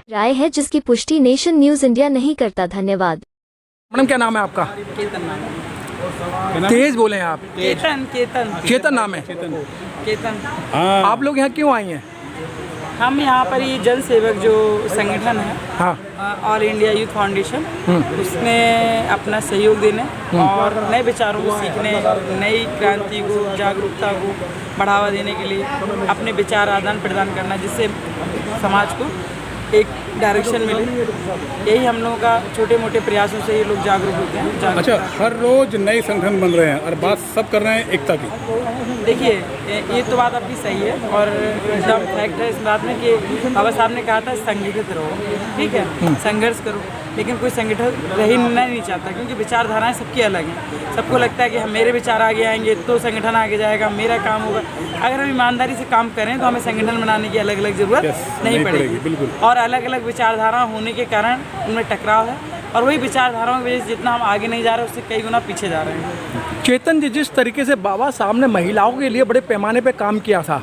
राय है जिसकी पुष्टि नेशन न्यूज इंडिया नहीं करता। धन्यवाद। मैडम क्या नाम है आपका? केतन नाम है। तेज बोले आप। केतन नाम है। केतन। आप लोग यहाँ क्यों आई हैं? हम यहाँ पर ये जन सेवक जो संगठन है, हाँ, ऑल इंडिया यूथ फाउंडेशन, उसमें अपना सहयोग देने और नए विचारों को सीखने, नई क्रांति को, जागरूकता को बढ़ावा देने के लिए अपने विचार आदान प्रदान करना, जिससे समाज को एक डायरेक्शन मिले। यही हम लोगों का छोटे मोटे प्रयासों से ये लोग जागरूक होते हैं। अच्छा, हर रोज नए संगठन बन रहे हैं और बात सब कर रहे हैं एकता की। देखिए, ये तो बात आपकी सही है और एकदम फैक्ट है इस बात में कि बाबा साहब ने कहा था संगठित रहो, ठीक है, संघर्ष करो, लेकिन कोई संगठन रहना नहीं चाहता, क्योंकि विचारधाराएं सबकी अलग हैं। सबको लगता है कि हम मेरे विचार आगे आएंगे तो संगठन आगे जाएगा, मेरा काम होगा। अगर हम ईमानदारी से काम करें तो हमें संगठन बनाने की अलग अलग जरूरत नहीं पड़ेगी। बिल्कुल। और अलग अलग विचारधारा होने के कारण उनमें टकराव है, और वही विचारधाराओं की वजह से जितना हम आगे नहीं जा रहे उससे कई गुना पीछे जा रहे हैं। चेतन जी, जिस तरीके से बाबा साहब ने महिलाओं के लिए बड़े पैमाने पे काम किया था,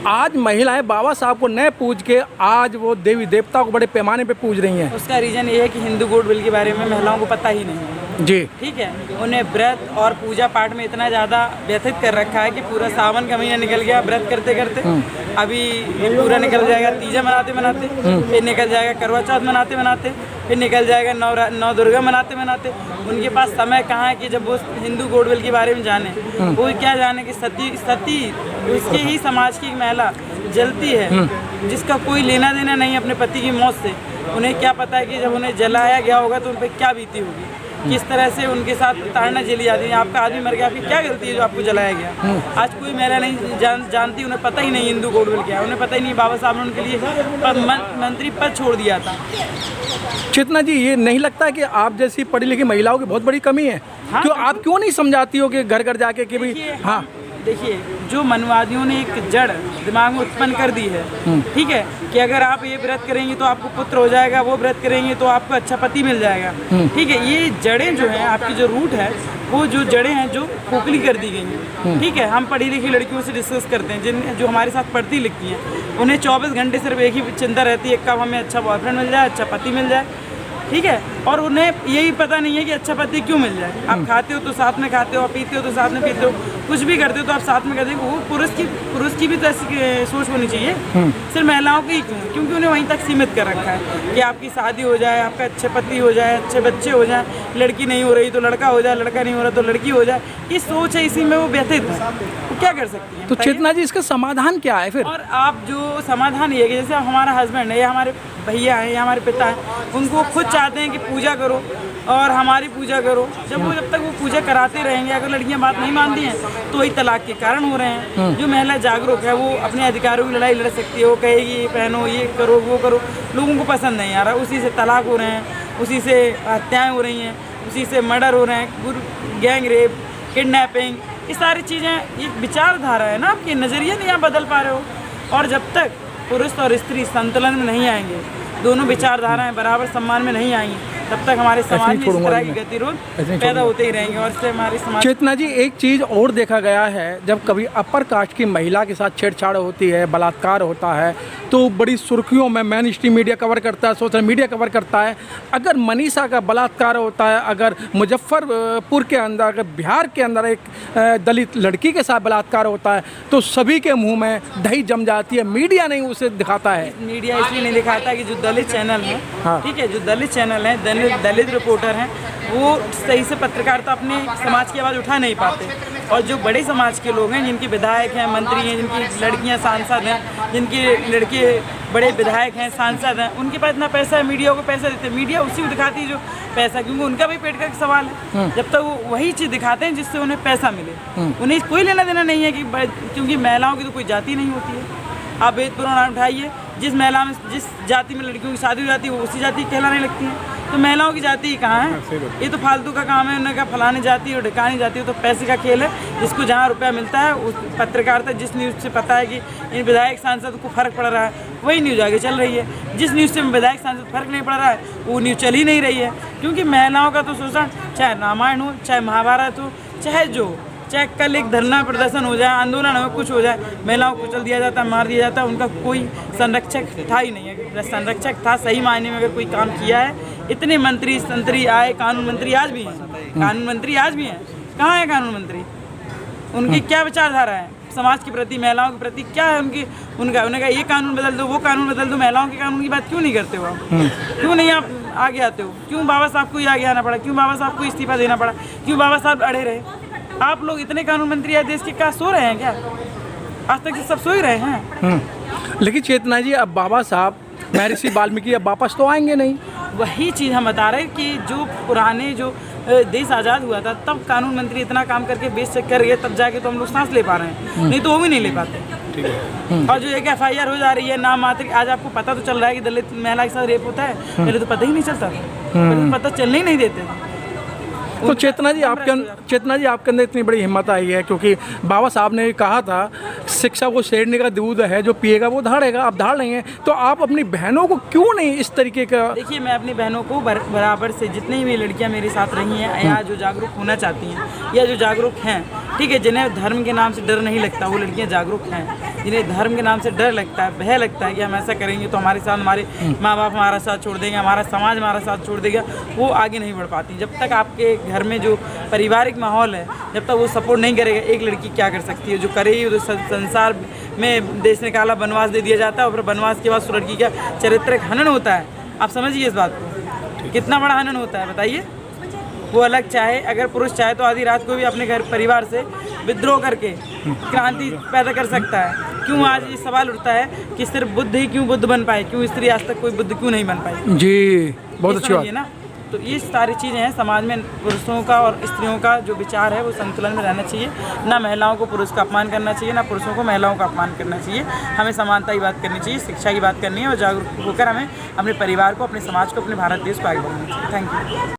आज महिलाएं बाबा साहब को न पूज के आज वो देवी देवता को बड़े पैमाने पे पूज रही हैं। उसका रीज़न ये है कि हिंदू कोड बिल के बारे में महिलाओं को पता ही नहीं है जी, ठीक है। उन्हें व्रत और पूजा पाठ में इतना ज़्यादा व्यथित कर रखा है कि पूरा सावन का महीना निकल गया व्रत करते करते, अभी पूरा निकल जाएगा तीजा मनाते मनाते, फिर निकल जाएगा करवा चौथ मनाते मनाते, फिर निकल जाएगा नौ दुर्गा मनाते मनाते। उनके पास समय कहाँ है कि जब वो हिंदू कोड बिल के बारे में जाने, वो क्या जाने कि सती उसके ही समाज की एक महिला जलती है, जिसका कोई लेना देना नहीं अपने पति की मौत से। उन्हें क्या पता है कि जब उन्हें जलाया गया होगा तो उन पर क्या बीती होगी, किस तरह से उनके साथ ताड़ना झेली जाती है। आपका आदमी मर गया, आपकी क्या गलती है जो आपको जलाया गया? आज कोई महिला नहीं जानती, उन्हें पता ही नहीं हिंदू कोड बिल क्या है, उन्हें पता ही नहीं बाबा साहब ने उनके लिए मंत्री पद छोड़ दिया था। चेतना जी, ये नहीं लगता कि आप जैसी पढ़ी लिखी महिलाओं की बहुत बड़ी कमी है? हाँ, क्यों आप क्यों नहीं समझाती हो कि घर घर जाके कि भाई? हाँ, देखिए, जो मनवादियों ने एक जड़ दिमाग में उत्पन्न कर दी है, ठीक है, कि अगर आप ये व्रत करेंगे तो आपको पुत्र हो जाएगा, वो व्रत करेंगे तो आपको अच्छा पति मिल जाएगा, ठीक है। ये जड़ें जो हैं, आपकी जो रूट है, वो जो जड़ें हैं जो खोखली कर दी गई हैं, ठीक है। हम पढ़ी लिखी लड़कियों से डिस्कस करते हैं, जो हमारे साथ पढ़ती लिखती हैं, उन्हें 24 घंटे सिर्फ एक ही चिंता रहती है, कब हमें अच्छा बॉयफ्रेंड मिल जाए, अच्छा पति मिल जाए, ठीक है। और उन्हें यही पता नहीं है कि अच्छा पति क्यों मिल जाए। आप खाते हो तो साथ में खाते हो, पीते हो तो साथ में पीते हो, कुछ भी करते हो तो आप साथ में करते हो। वो पुरुष की भी तो ऐसी सोच होनी चाहिए, सिर्फ महिलाओं की क्यों? क्योंकि उन्हें वहीं तक सीमित कर रखा है कि आपकी शादी हो जाए, आपका अच्छे पति हो जाए, अच्छे बच्चे हो जाए, लड़की नहीं हो रही तो लड़का हो जाए, लड़का नहीं हो रहा तो लड़की हो जाए। ये सोच है, इसी में वो व्यथित है। तो क्या कर सकती है? तो चेतना जी, इसका समाधान क्या है फिर? और आप जो समाधान ये है कि जैसे हमारा हस्बैंड है या हमारे भैया हैं या हमारे पिता हैं, उनको खुद चाहते हैं कि पूजा करो और हमारी पूजा करो। जब तक वो पूजा कराते रहेंगे, अगर लड़कियां बात नहीं मानती हैं तो वही तलाक के कारण हो रहे हैं। जो महिला जागरूक है वो अपने अधिकारों की लड़ाई लड़ सकती है, वो कहेगी ये पहनो, ये करो, वो करो। लोगों को पसंद नहीं आ रहा, उसी से तलाक हो रहे हैं, उसी से हत्याएँ हो रही हैं, उसी से मर्डर हो रहे हैं, गैंग रेप, किडनैपिंग, ये सारी चीज़ें। ये विचारधारा है ना, आपके नज़रिए नहीं आप बदल पा रहे हो। और जब तक पुरुष और स्त्री संतुलन में नहीं आएंगे, दोनों विचारधाराएं बराबर सम्मान में नहीं आएंगी, तब तक हमारे समाज में इस तरह की गतिरोध पैदा होते ही रहेंगे और इससे हमारी समाज। चेतना जी, एक चीज़ और देखा गया है, जब कभी अपर कास्ट की महिला के साथ छेड़छाड़ होती है, बलात्कार होता है, तो बड़ी सुर्खियों में मेन स्ट्रीम मीडिया कवर करता है, सोशल मीडिया कवर करता है। अगर मनीषा का बलात्कार होता है, अगर मुजफ्फरपुर के अंदर, अगर बिहार के अंदर एक दलित लड़की के साथ बलात्कार होता है, तो सभी के मुँह में दही जम जाती है। मीडिया नहीं उसे दिखाता है। मीडिया इसलिए नहीं दिखाता कि जो दलित चैनल है, हाँ, ठीक है, जो दलित चैनल है, दलित रिपोर्टर हैं, वो सही से पत्रकारिता अपने समाज की आवाज़ उठा नहीं पाते। और जो बड़े समाज के लोग हैं, जिनकी विधायक हैं, मंत्री हैं, जिनकी लड़कियां सांसद हैं, जिनके लड़के बड़े विधायक हैं, सांसद हैं, उनके पास इतना पैसा है, मीडिया को पैसा देते हैं। मीडिया उसी को दिखाती है जो पैसा, क्योंकि उनका भी पेट का सवाल है। जब तक वो वही चीज़ दिखाते हैं जिससे उन्हें पैसा मिले, उन्हें कोई लेना देना नहीं है कि, क्योंकि महिलाओं की तो कोई जाति नहीं होती है। आप वेद पुराण उठाइए, जिस महिला में, जिस जाति में लड़कियों की शादी हो जाती है, वो उसी जाति कहलाने लगती है। तो महिलाओं की जाति ही कहाँ है? ये तो फालतू का काम है। उन्होंने कहा फलानी जाति और ढिकानी जाति हो, तो पैसे का खेल है। जिसको जहाँ रुपया मिलता है, उस पत्रकारिता, जिस न्यूज़ से पता है कि इन विधायक सांसद को फर्क पड़ रहा है, वही न्यूज़ आगे चल रही है। जिस न्यूज़ से विधायक सांसद फर्क नहीं पड़ रहा है, वो न्यूज़ चल ही नहीं रही है। क्योंकि महिलाओं का तो शोषण, चाहे रामायण हो, चाहे महाभारत हो, चाहे चाहे कल एक धरना प्रदर्शन हो जाए, आंदोलन हो, कुछ हो जाए, महिलाओं को कुचल दिया जाता है, मार दिया जाता है, उनका कोई संरक्षक था ही नहीं है। संरक्षक था सही मायने में अगर कोई काम किया है, इतने मंत्री संतरी आए, कानून मंत्री आज भी हैं, कानून मंत्री आज भी हैं, कहाँ है कानून मंत्री? उनकी क्या विचारधारा है समाज के प्रति, महिलाओं के प्रति, क्या है उनका ये कानून बदल दो, वो कानून बदल दो, महिलाओं के कानून की बात क्यों नहीं करते हो आप? क्यों नहीं आप आगे आते हो? क्यों बाबा साहब को ही आगे आना पड़ा? क्यों बाबा साहब को इस्तीफा देना पड़ा? क्यों बाबा साहब अड़े रहे? आप लोग इतने कानून मंत्री आज देश के, क्या सो रहे हैं क्या? आज तक सब सो ही रहे हैं। लेकिन चेतना जी, अब बाबा साहब महर्षि वाल्मीकि अब वापस तो आएंगे नहीं। वही चीज़ हम बता रहे हैं कि जो पुराने जो देश आज़ाद हुआ था तब कानून मंत्री इतना काम करके बेच चेक कर गए, तब जाके तो हम लोग सांस ले पा रहे हैं, नहीं तो वो भी नहीं ले पाते। और जो एक FIR हो जा रही है नाम मात्र, आज आपको पता तो चल रहा है कि दलित महिला के साथ रेप होता है, पहले तो पता ही नहीं चलता था, पहले तो पता चलने ही नहीं देते। तो चेतना जी आपके अंदर इतनी बड़ी हिम्मत आई है, क्योंकि बाबा साहब ने कहा था शिक्षा वो शेरनी का दूध है, जो पिएगा वो धाड़ेगा, आप धाड़ लेंगे। तो आप अपनी बहनों को क्यों नहीं इस तरीके का? देखिए, मैं अपनी बहनों को बराबर से, जितनी भी लड़कियां मेरे साथ रही हैं या जो जागरूक होना चाहती हैं या जो जागरूक हैं, ठीक है, जिन्हें धर्म के नाम से डर नहीं लगता, वो लड़कियां जागरूक हैं। जिन्हें धर्म के नाम से डर लगता है, भय लगता है कि हम ऐसा करेंगे तो हमारे साथ हमारे माँ बाप हमारा साथ छोड़ देंगे, हमारा समाज हमारा साथ छोड़ देगा, वो आगे नहीं बढ़ पाती। जब तक आपके घर में जो पारिवारिक माहौल है, जब तक वो सपोर्ट नहीं करेगा, एक लड़की क्या कर सकती है? जो करेगी तो संसार में देश निकाला, वनवास दे दिया जाता है, और फिर वनवास के बाद उस लड़की का चारित्रिक हनन होता है। आप समझिए इस बात को, कितना बड़ा हनन होता है बताइए। वो अलग चाहे, अगर पुरुष चाहे तो आधी रात को भी अपने घर परिवार से विद्रोह करके क्रांति पैदा कर सकता है। क्यों आज ये सवाल उठता है कि सिर्फ बुद्ध ही क्यों बुद्ध बन पाए, क्यों स्त्री आज तक कोई बुद्ध क्यों नहीं बन पाई? जी, बहुत अच्छी बात है ना। तो ये सारी चीज़ें हैं, समाज में पुरुषों का और स्त्रियों का जो विचार है वो संतुलन में रहना चाहिए। ना महिलाओं को पुरुष का अपमान करना चाहिए, ना पुरुषों को महिलाओं का अपमान करना चाहिए। हमें समानता की बात करनी चाहिए, शिक्षा की बात करनी है, और जागरूक होकर हमें अपने परिवार को, अपने समाज को, अपने भारत देश को आगे बढ़ाना चाहिए। Thank you.